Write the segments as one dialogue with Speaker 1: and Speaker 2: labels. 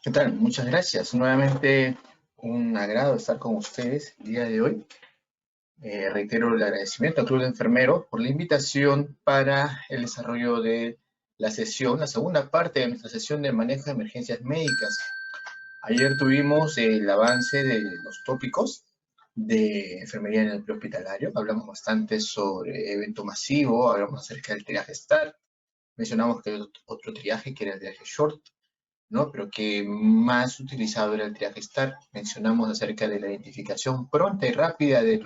Speaker 1: ¿Qué tal? Muchas gracias. Nuevamente un agrado estar con ustedes el día de hoy. Reitero el agradecimiento al Club de Enfermeros por la invitación para el desarrollo de la sesión, la segunda parte de nuestra sesión de manejo de emergencias médicas. Ayer tuvimos el avance de los tópicos de enfermería en el prehospitalario. Hablamos bastante sobre evento masivo, hablamos acerca del triaje STAR, mencionamos que hay otro triaje que era el triaje SHORT, ¿no? Pero que más utilizado era el triaje STAR. Mencionamos acerca de la identificación pronta y rápida de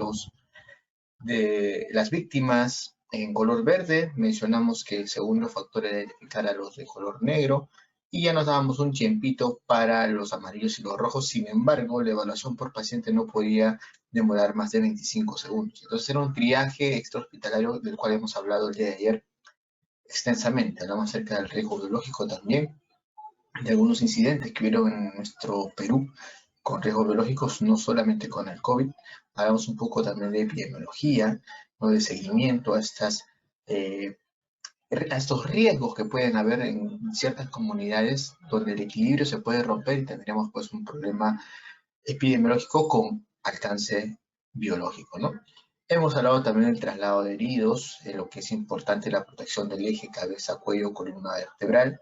Speaker 1: las víctimas en color verde. Mencionamos que el segundo factor era identificar a los de color negro. Y ya nos dábamos un tiempito para los amarillos y los rojos. Sin embargo, la evaluación por paciente no podía demorar más de 25 segundos. Entonces era un triaje extrahospitalario del cual hemos hablado el día de ayer extensamente. Hablamos acerca del riesgo biológico también, de algunos incidentes que hubieron en nuestro Perú con riesgos biológicos, no solamente con el COVID. Hablamos un poco también de epidemiología, ¿no? De seguimiento eh, a estos riesgos que pueden haber en ciertas comunidades donde el equilibrio se puede romper y tendríamos pues un problema epidemiológico con alcance biológico, ¿no? Hemos hablado también del traslado de heridos, de lo que es importante la protección del eje cabeza, cuello, columna vertebral.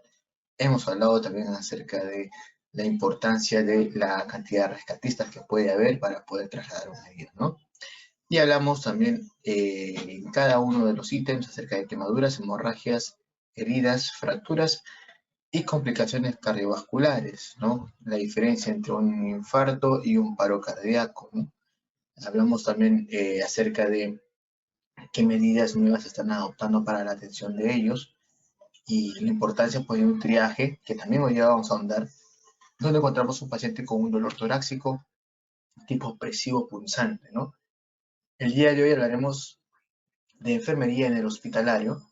Speaker 1: Hemos hablado también acerca de la importancia de la cantidad de rescatistas que puede haber para poder trasladar una herida, ¿no? Y hablamos también en cada uno de los ítems acerca de quemaduras, hemorragias, heridas, fracturas y complicaciones cardiovasculares, ¿no? La diferencia entre un infarto y un paro cardíaco, ¿no? Hablamos también acerca de qué medidas nuevas se están adoptando para la atención de ellos y la importancia pues, de un triaje, que también hoy ya vamos a ahondar, donde encontramos un paciente con un dolor torácico tipo opresivo punzante, ¿no? El día de hoy hablaremos de enfermería en el hospitalario,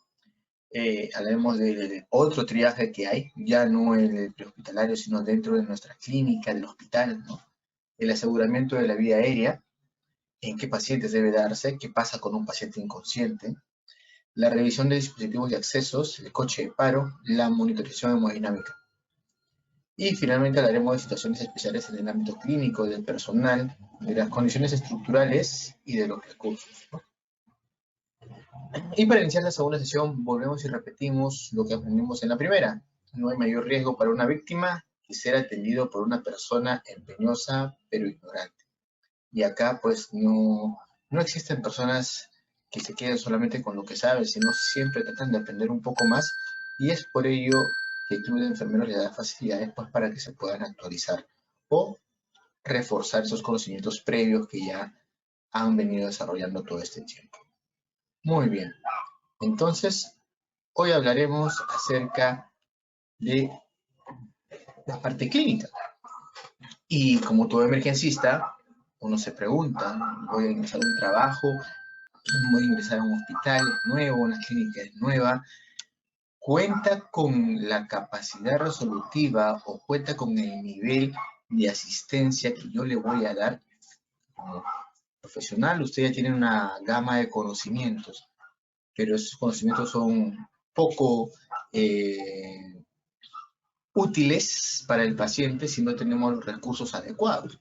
Speaker 1: hablaremos del otro triaje que hay, ya no en el prehospitalario, sino dentro de nuestra clínica, del hospital, ¿no? El aseguramiento de la vía aérea, en qué pacientes debe darse, qué pasa con un paciente inconsciente, la revisión de dispositivos y accesos, el coche de paro, la monitorización hemodinámica. Y finalmente hablaremos de situaciones especiales en el ámbito clínico, del personal, de las condiciones estructurales y de los recursos, ¿no? Y para iniciar la segunda sesión, volvemos y repetimos lo que aprendimos en la primera. No hay mayor riesgo para una víctima que ser atendido por una persona empeñosa pero ignorante. Y acá pues no existen personas que se queden solamente con lo que saben, sino siempre tratan de aprender un poco más, y es por ello que el Club de Enfermeros le da facilidades pues, para que se puedan actualizar o reforzar esos conocimientos previos que ya han venido desarrollando todo este tiempo. Muy bien, entonces hoy hablaremos acerca de la parte clínica. Y como todo emergencista, uno se pregunta, voy a ingresar a un trabajo, voy a ingresar a un hospital, es nuevo, una clínica es nueva, cuenta con la capacidad resolutiva o cuenta con el nivel de asistencia que yo le voy a dar como profesional. Usted ya tiene una gama de conocimientos, pero esos conocimientos son poco útiles para el paciente si no tenemos los recursos adecuados,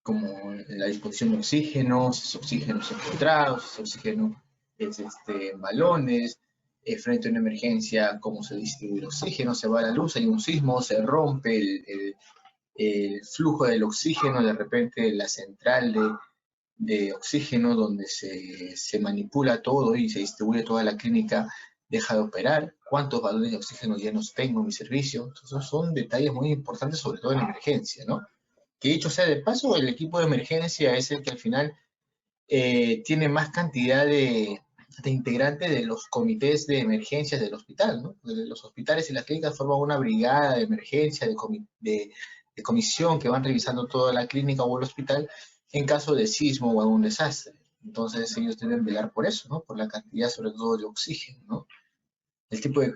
Speaker 1: como la disposición de oxígeno, si es oxígeno secuestrado, si es oxígeno en balones, frente a una emergencia, cómo se distribuye el oxígeno, se va la luz, hay un sismo, se rompe el flujo del oxígeno, de repente la central de oxígeno donde se manipula todo y se distribuye toda la clínica deja de operar, cuántos balones de oxígeno llenos tengo en mi servicio. Entonces son detalles muy importantes, sobre todo en emergencia, ¿no? Que dicho sea de paso, el equipo de emergencia es el que al final tiene más cantidad de integrantes de los comités de emergencias del hospital, ¿no? Los hospitales y las clínicas forman una brigada de emergencia, de comisión que van revisando toda la clínica o el hospital en caso de sismo o algún desastre. Entonces ellos deben velar por eso, ¿no? Por la cantidad sobre todo de oxígeno, ¿no? El tipo de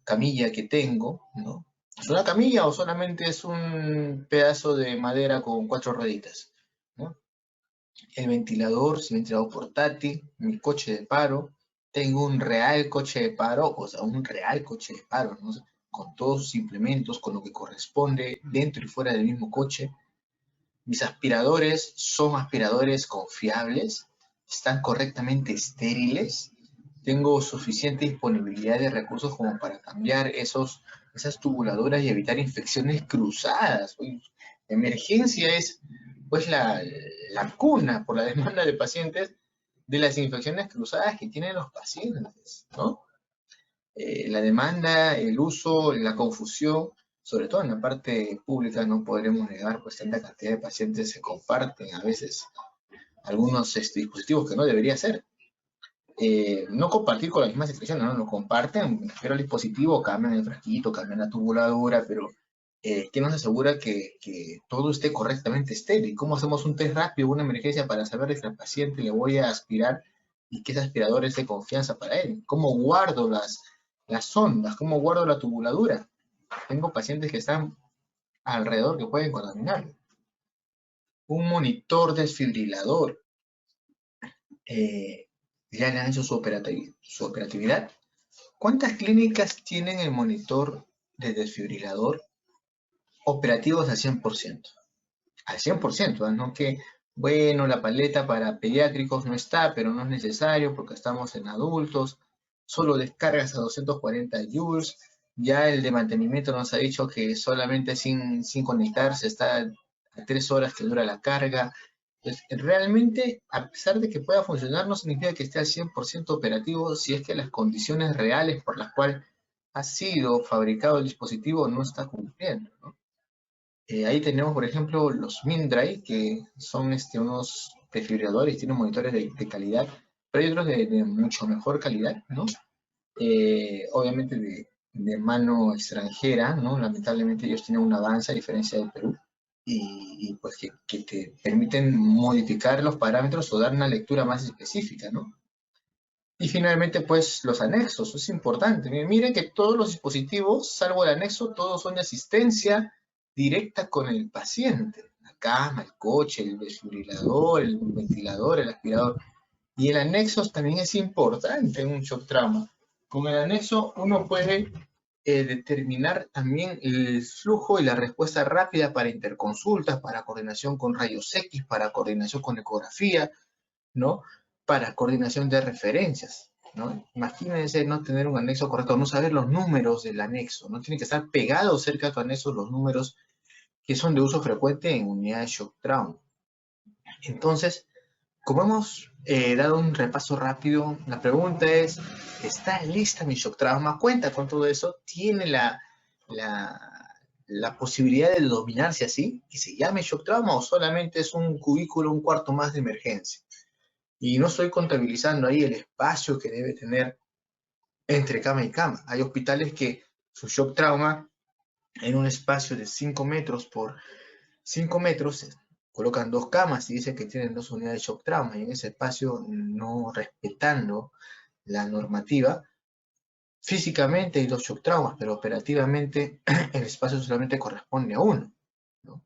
Speaker 1: camilla que tengo, ¿no? ¿Es una camilla o solamente es un pedazo de madera con 4 rueditas? ¿No? El ventilador, si ventilador portátil, mi coche de paro, tengo un real coche de paro, o sea, un real coche de paro, ¿no? con todos sus implementos, con lo que corresponde dentro y fuera del mismo coche. Mis aspiradores son aspiradores confiables, están correctamente estériles, tengo suficiente disponibilidad de recursos como para cambiar esas tubuladoras y evitar infecciones cruzadas. Emergencia es pues la cuna por la demanda de pacientes de las infecciones cruzadas que tienen los pacientes, ¿no? La demanda, el uso, la confusión, sobre todo en la parte pública, no podremos negar, pues tanta cantidad de pacientes se comparten a veces algunos dispositivos que no debería ser. No compartir con las mismas instrucciones, ¿no? Lo comparten, pero el dispositivo cambian el frasquito, cambian la tubuladora, pero ¿quién nos asegura que todo esté correctamente estéril? ¿Cómo hacemos un test rápido, una emergencia para saber que al paciente le voy a aspirar y que ese aspirador es de confianza para él? ¿Cómo guardo las sondas? ¿Cómo guardo la tubuladora? Tengo pacientes que están alrededor que pueden contaminar. Un monitor desfibrilador. Ya le han hecho su operatividad. ¿Cuántas clínicas tienen el monitor de desfibrilador operativos al 100%? Al 100%, ¿no? Que, bueno, la paleta para pediátricos no está, pero no es necesario porque estamos en adultos. Solo descargas a 240 joules. Ya el de mantenimiento nos ha dicho que solamente sin conectarse está a 3 horas que dura la carga. Entonces, realmente, a pesar de que pueda funcionar, no significa que esté al 100% operativo si es que las condiciones reales por las cuales ha sido fabricado el dispositivo no está cumpliendo, ¿no? Ahí tenemos, por ejemplo, los Mindray, que son unos desfibriladores, tienen monitores de calidad, pero hay otros de mucho mejor calidad, ¿no? Obviamente de mano extranjera, ¿no? Lamentablemente ellos tienen un avance a diferencia de Perú, y pues que te permiten modificar los parámetros o dar una lectura más específica, ¿no? Y finalmente, pues los anexos, es importante. Miren que todos los dispositivos, salvo el anexo, todos son de asistencia directa con el paciente. La cama, el coche, el desfibrilador, el ventilador, el aspirador. Y el anexo también es importante en un shock trauma. Con el anexo uno puede determinar también el flujo y la respuesta rápida para interconsultas, para coordinación con rayos X, para coordinación con ecografía, ¿no? Para coordinación de referencias, ¿no? Imagínense no tener un anexo correcto, no saber los números del anexo, no tiene que estar pegado cerca a tu anexo los números que son de uso frecuente en unidades shock trauma. Entonces, como hemos dado un repaso rápido, la pregunta es, ¿está lista mi shock trauma? ¿Cuenta con todo eso? ¿Tiene la posibilidad de dominarse así? ¿Que se llame shock trauma o solamente es un cubículo, un cuarto más de emergencia? Y no estoy contabilizando ahí el espacio que debe tener entre cama y cama. Hay hospitales que su shock trauma en un espacio de 5 metros por 5 metros colocan 2 camas y dicen que tienen 2 unidades de shock trauma, y en ese espacio, no respetando la normativa, físicamente hay 2 shock traumas, pero operativamente el espacio solamente corresponde a uno, ¿no?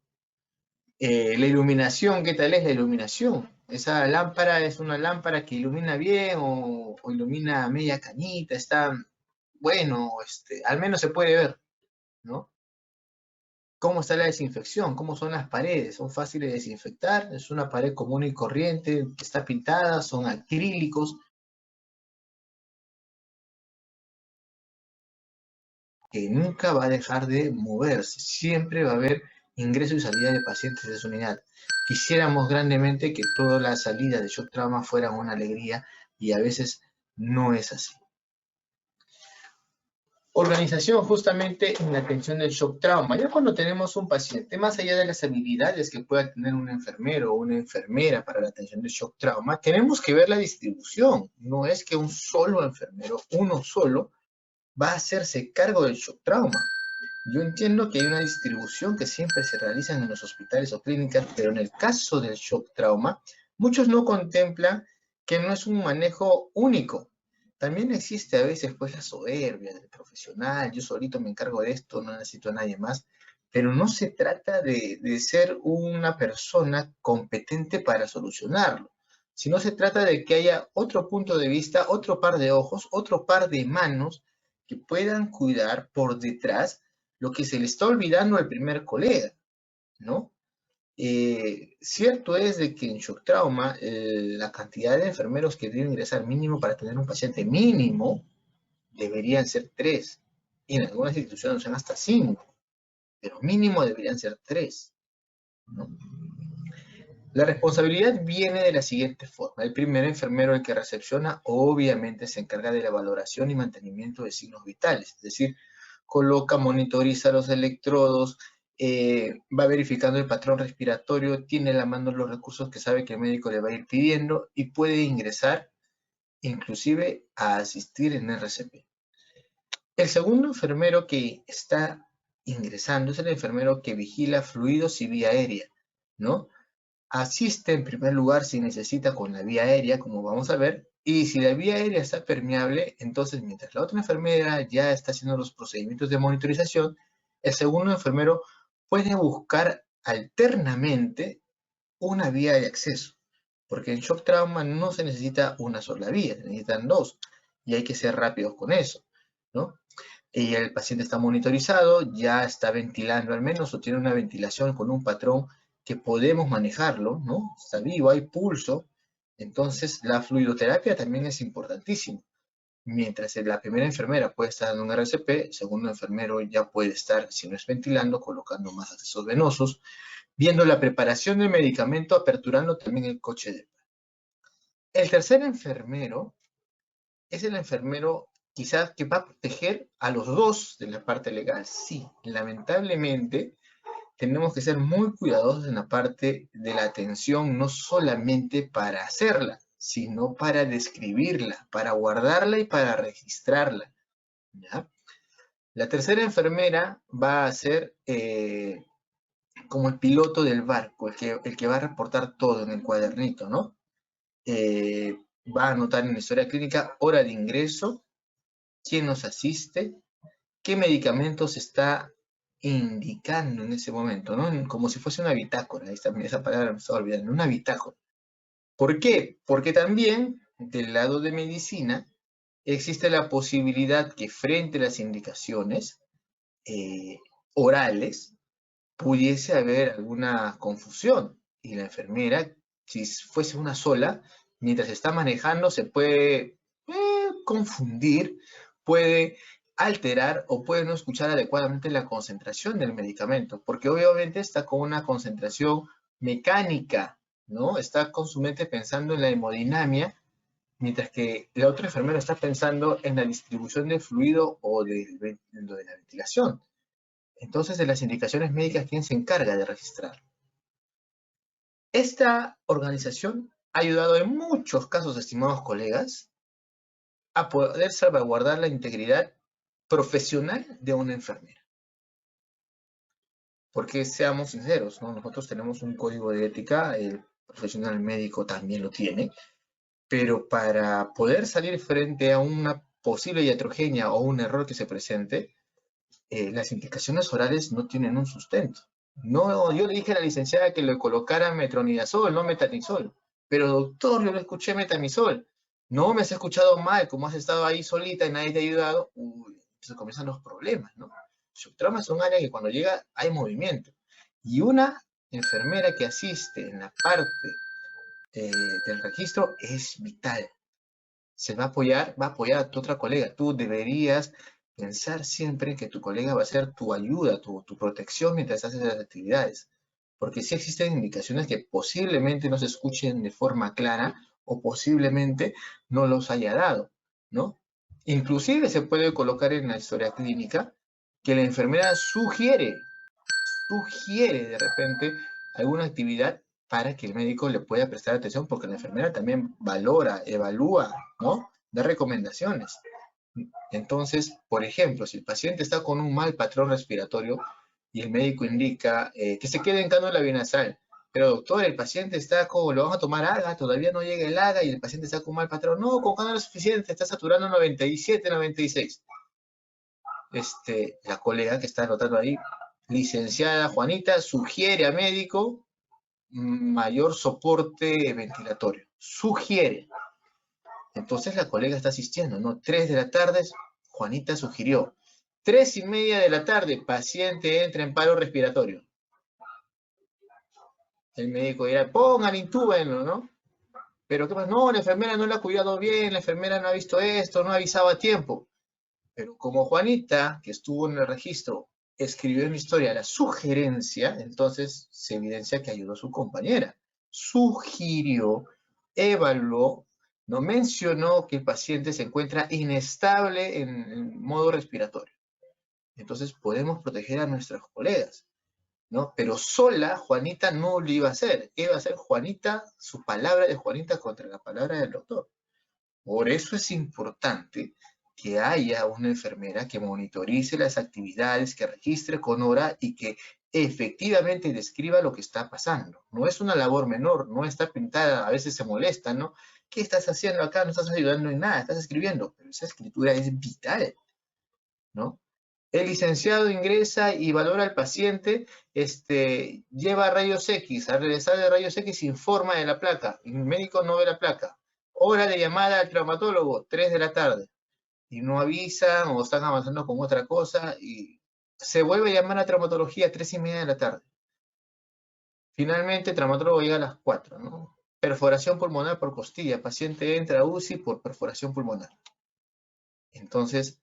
Speaker 1: La iluminación, ¿qué tal es la iluminación? Esa lámpara es una lámpara que ilumina bien o ilumina media cañita, está, bueno, al menos se puede ver, ¿no? ¿Cómo está la desinfección? ¿Cómo son las paredes? ¿Son fáciles de desinfectar? ¿Es una pared común y corriente que está pintada? ¿Son acrílicos? Que nunca va a dejar de moverse. Siempre va a haber ingreso y salida de pacientes de su unidad. Quisiéramos grandemente que todas las salidas de shock trauma fueran una alegría, y a veces no es así. Organización justamente en la atención del shock trauma. Ya cuando tenemos un paciente, más allá de las habilidades que pueda tener un enfermero o una enfermera para la atención del shock trauma, tenemos que ver la distribución. No es que un solo enfermero, uno solo, va a hacerse cargo del shock trauma. Yo entiendo que hay una distribución que siempre se realiza en los hospitales o clínicas, pero en el caso del shock trauma, muchos no contemplan que no es un manejo único. También existe a veces pues la soberbia del profesional, yo solito me encargo de esto, no necesito a nadie más, pero no se trata de ser una persona competente para solucionarlo, sino se trata de que haya otro punto de vista, otro par de ojos, otro par de manos que puedan cuidar por detrás lo que se le está olvidando al primer colega, ¿no? Cierto es de que en shock trauma la cantidad de enfermeros que deben ingresar mínimo para tener un paciente mínimo deberían ser 3. Y en algunas instituciones son hasta 5, pero mínimo deberían ser 3, ¿no? La responsabilidad viene de la siguiente forma. El primer enfermero, el que recepciona, obviamente se encarga de la valoración y mantenimiento de signos vitales, es decir, coloca, monitoriza los electrodos, va verificando el patrón respiratorio, tiene a la mano los recursos que sabe que el médico le va a ir pidiendo y puede ingresar inclusive a asistir en RCP. El segundo enfermero que está ingresando es el enfermero que vigila fluidos y vía aérea, ¿no? Asiste en primer lugar si necesita con la vía aérea, como vamos a ver, y si la vía aérea está permeable, entonces mientras la otra enfermera ya está haciendo los procedimientos de monitorización, el segundo enfermero puede buscar alternamente una vía de acceso, porque en shock trauma no se necesita una sola vía, se necesitan 2, y hay que ser rápidos con eso, ¿no? Y el paciente está monitorizado, ya está ventilando al menos, o tiene una ventilación con un patrón que podemos manejarlo, ¿no? Está vivo, hay pulso. Entonces, la fluidoterapia también es importantísima. Mientras la primera enfermera puede estar dando un RCP, el segundo enfermero ya puede estar, si no es ventilando, colocando más accesos venosos, viendo la preparación del medicamento, aperturando también el coche de... El tercer enfermero es el enfermero quizás que va a proteger a los dos de la parte legal. Sí, lamentablemente tenemos que ser muy cuidadosos en la parte de la atención, no solamente para hacerla, sino para describirla, para guardarla y para registrarla, ¿ya? La tercera enfermera va a ser como el piloto del barco, el que va a reportar todo en el cuadernito, ¿no? Va a anotar en la historia clínica hora de ingreso, quién nos asiste, qué medicamentos está indicando en ese momento, ¿no? Como si fuese una bitácora, esa palabra me estaba olvidando, una bitácora. ¿Por qué? Porque también del lado de medicina existe la posibilidad que frente a las indicaciones orales pudiese haber alguna confusión y la enfermera, si fuese una sola, mientras está manejando se puede confundir, puede alterar o puede no escuchar adecuadamente la concentración del medicamento, porque obviamente está con una concentración mecánica, ¿no? Está con su mente pensando en la hemodinamia, mientras que la otra enfermera está pensando en la distribución del fluido o de la ventilación. Entonces, de las indicaciones médicas, ¿quién se encarga de registrar? Esta organización ha ayudado en muchos casos, estimados colegas, a poder salvaguardar la integridad profesional de una enfermera. Porque seamos sinceros, ¿no? Nosotros tenemos un código de ética, el profesional médico también lo tiene, pero para poder salir frente a una posible iatrogenia o un error que se presente, las indicaciones orales no tienen un sustento. No, yo le dije a la licenciada que le colocara metronidazol, no metamizol. Pero doctor, yo le escuché metamizol. No, me has escuchado mal, como has estado ahí solita y nadie te ha ayudado. Uy, entonces comienzan los problemas, ¿no? Shock trauma es un área que cuando llega hay movimiento. Y una enfermera que asiste en la parte del registro es vital. Se va a apoyar a tu otra colega. Tú deberías pensar siempre que tu colega va a ser tu ayuda, tu protección mientras haces las actividades. Porque sí existen indicaciones que posiblemente no se escuchen de forma clara o posiblemente no los haya dado, ¿no? Inclusive se puede colocar en la historia clínica que la enfermera sugiere de repente alguna actividad para que el médico le pueda prestar atención, porque la enfermera también valora, evalúa, ¿no? Da recomendaciones. Entonces, por ejemplo, si el paciente está con un mal patrón respiratorio y el médico indica que se quede en cánula binasal, pero doctor, el paciente está con, lo vamos a tomar AGA, todavía no llega el AGA y el paciente está con un mal patrón, no, con cánula suficiente, está saturando 97, 96. La colega que está anotando ahí, licenciada Juanita, sugiere a médico mayor soporte ventilatorio. Sugiere. Entonces la colega está asistiendo, ¿no? 3 de la tarde, Juanita sugirió, 3:30 de la tarde, paciente entra en paro respiratorio. El médico dirá, pongan, intúbenlo, ¿no? Pero ¿qué pasa? No, la enfermera no la ha cuidado bien, la enfermera no ha visto esto, no ha avisado a tiempo. Pero como Juanita, que estuvo en el registro, escribió en la historia la sugerencia, entonces se evidencia que ayudó a su compañera. Sugirió, evaluó, no mencionó que el paciente se encuentra inestable en modo respiratorio. Entonces podemos proteger a nuestros colegas, ¿no? Pero sola Juanita no lo iba a hacer. Iba a hacer Juanita, su palabra de Juanita contra la palabra del doctor. Por eso es importante que haya una enfermera que monitorice las actividades, que registre con hora y que efectivamente describa lo que está pasando. No es una labor menor, no está pintada, a veces se molesta, ¿no? ¿Qué estás haciendo acá? No estás ayudando en nada, estás escribiendo, pero esa escritura es vital, ¿no? El licenciado ingresa y valora al paciente, lleva rayos X, al regresar de rayos X informa de la placa, el médico no ve la placa. Hora de llamada al traumatólogo, 3 de la tarde. Y no avisan o están avanzando con otra cosa y se vuelve a llamar a traumatología a 3:30 de la tarde. Finalmente, el traumatólogo llega a las 4, ¿no? Perforación pulmonar por costilla, paciente entra a UCI por perforación pulmonar. Entonces,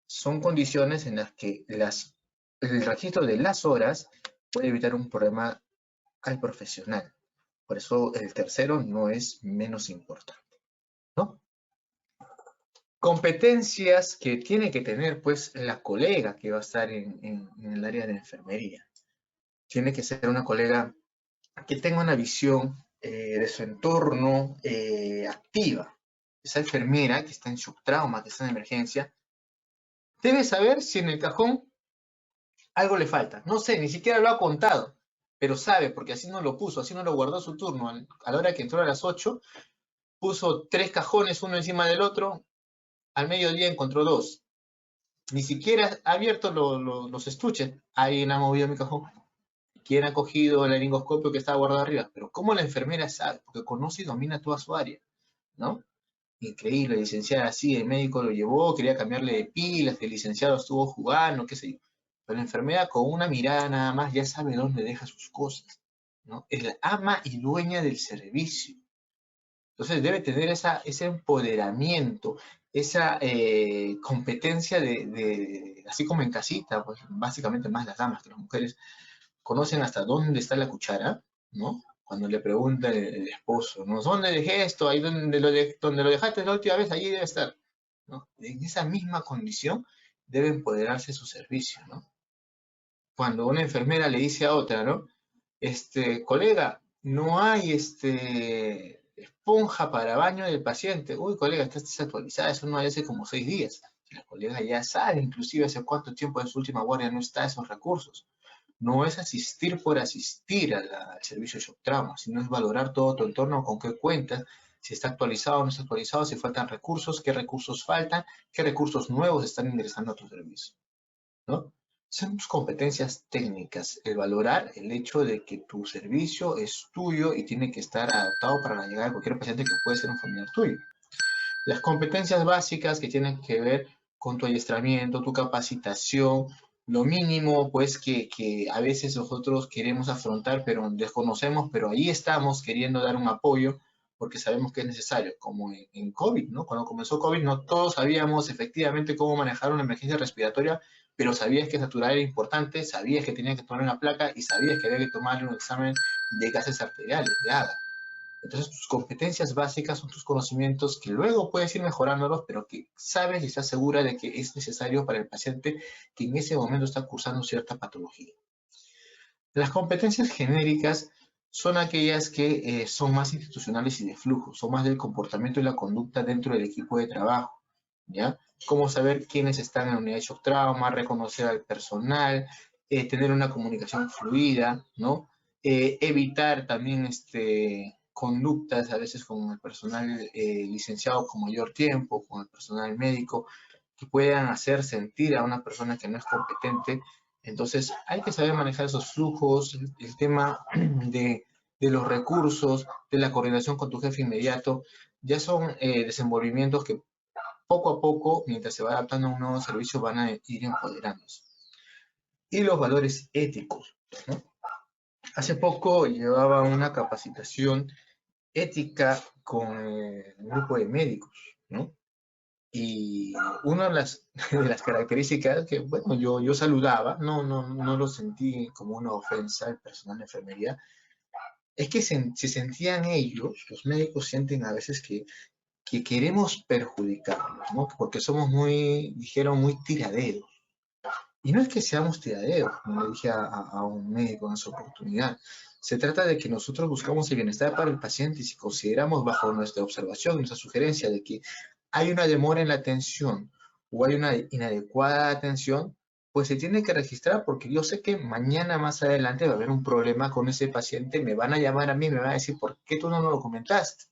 Speaker 1: son condiciones en las que el registro de las horas puede evitar un problema al profesional. Por eso el tercero no es menos importante, ¿no? Competencias que tiene que tener, pues, la colega que va a estar en el área de enfermería. Tiene que ser una colega que tenga una visión de su entorno activa. Esa enfermera que está en shock trauma, que está en emergencia, debe saber si en el cajón algo le falta. No sé, ni siquiera lo ha contado, pero sabe, porque así no lo puso, así no lo guardó su turno. A la hora que entró a las 8, puso 3 cajones uno encima del otro, al mediodía encontró 2. Ni siquiera ha abierto los estuches. Alguien ha movido mi cajón. ¿Quién ha cogido el laringoscopio que estaba guardado arriba? Pero ¿cómo la enfermera sabe? Porque conoce y domina toda su área, ¿no? Increíble, licenciada, así, el médico lo llevó, quería cambiarle de pilas, el licenciado estuvo jugando, qué sé yo. Pero la enfermera con una mirada nada más ya sabe dónde deja sus cosas, ¿no? Es la ama y dueña del servicio. Entonces debe tener ese empoderamiento, esa competencia así como en casita, pues básicamente más las damas que las mujeres, conocen hasta dónde está la cuchara, ¿no? Cuando le pregunta el esposo, ¿no? ¿Dónde dejé esto? Ahí donde lo dejaste la última vez, allí debe estar, ¿no? En esa misma condición debe empoderarse su servicio, ¿no? Cuando una enfermera le dice a otra, ¿no? Colega, no hay esponja para baño del paciente. Uy, colega, está desactualizada, eso no hay hace como 6 días. Y la colega ya sabe, inclusive hace cuánto tiempo de su última guardia no está esos recursos. No es asistir por asistir al servicio de shock trauma, sino es valorar todo tu entorno, con qué cuentas, si está actualizado o no está actualizado, si faltan recursos, qué recursos faltan, qué recursos nuevos están ingresando a tu servicio, ¿no? Son tus competencias técnicas, el valorar el hecho de que tu servicio es tuyo y tiene que estar adaptado para la llegada de cualquier paciente que puede ser un familiar tuyo. Las competencias básicas que tienen que ver con tu adiestramiento, tu capacitación, lo mínimo pues que a veces nosotros queremos afrontar pero desconocemos, pero ahí estamos queriendo dar un apoyo porque sabemos que es necesario, como en COVID, ¿no? Cuando comenzó COVID no todos sabíamos efectivamente cómo manejar una emergencia respiratoria, pero sabías que saturar era importante, sabías que tenías que tomar una placa y sabías que había que tomarle un examen de gases arteriales, de AGA. Entonces, tus competencias básicas son tus conocimientos que luego puedes ir mejorándolos, pero que sabes y estás segura de que es necesario para el paciente que en ese momento está cursando cierta patología. Las competencias genéricas son aquellas que son más institucionales y de flujo, son más del comportamiento y la conducta dentro del equipo de trabajo, ¿ya? Cómo saber quiénes están en la unidad de shock trauma, reconocer al personal, tener una comunicación fluida, ¿no? Evitar también conductas a veces con el personal licenciado con mayor tiempo, con el personal médico, que puedan hacer sentir a una persona que no es competente. Entonces hay que saber manejar esos flujos, el tema de los recursos, de la coordinación con tu jefe inmediato, ya son desenvolvimientos que poco a poco, mientras se va adaptando a un nuevo servicio, van a ir empoderándose. Y los valores éticos, ¿no? Hace poco llevaba una capacitación ética con un grupo de médicos, ¿no? Y una de las, de las características que, bueno, yo saludaba, no lo sentí como una ofensa al personal de enfermería, es que se sentían ellos, los médicos sienten a veces que queremos perjudicarlos, ¿no? Porque somos muy, dijeron, muy tiraderos. Y no es que seamos tiraderos, como le dije a un médico en esa oportunidad. Se trata de que nosotros buscamos el bienestar para el paciente y si consideramos bajo nuestra observación, nuestra sugerencia de que hay una demora en la atención o hay una inadecuada atención, pues se tiene que registrar porque yo sé que mañana más adelante va a haber un problema con ese paciente, me van a llamar a mí, me van a decir, ¿por qué tú no lo comentaste?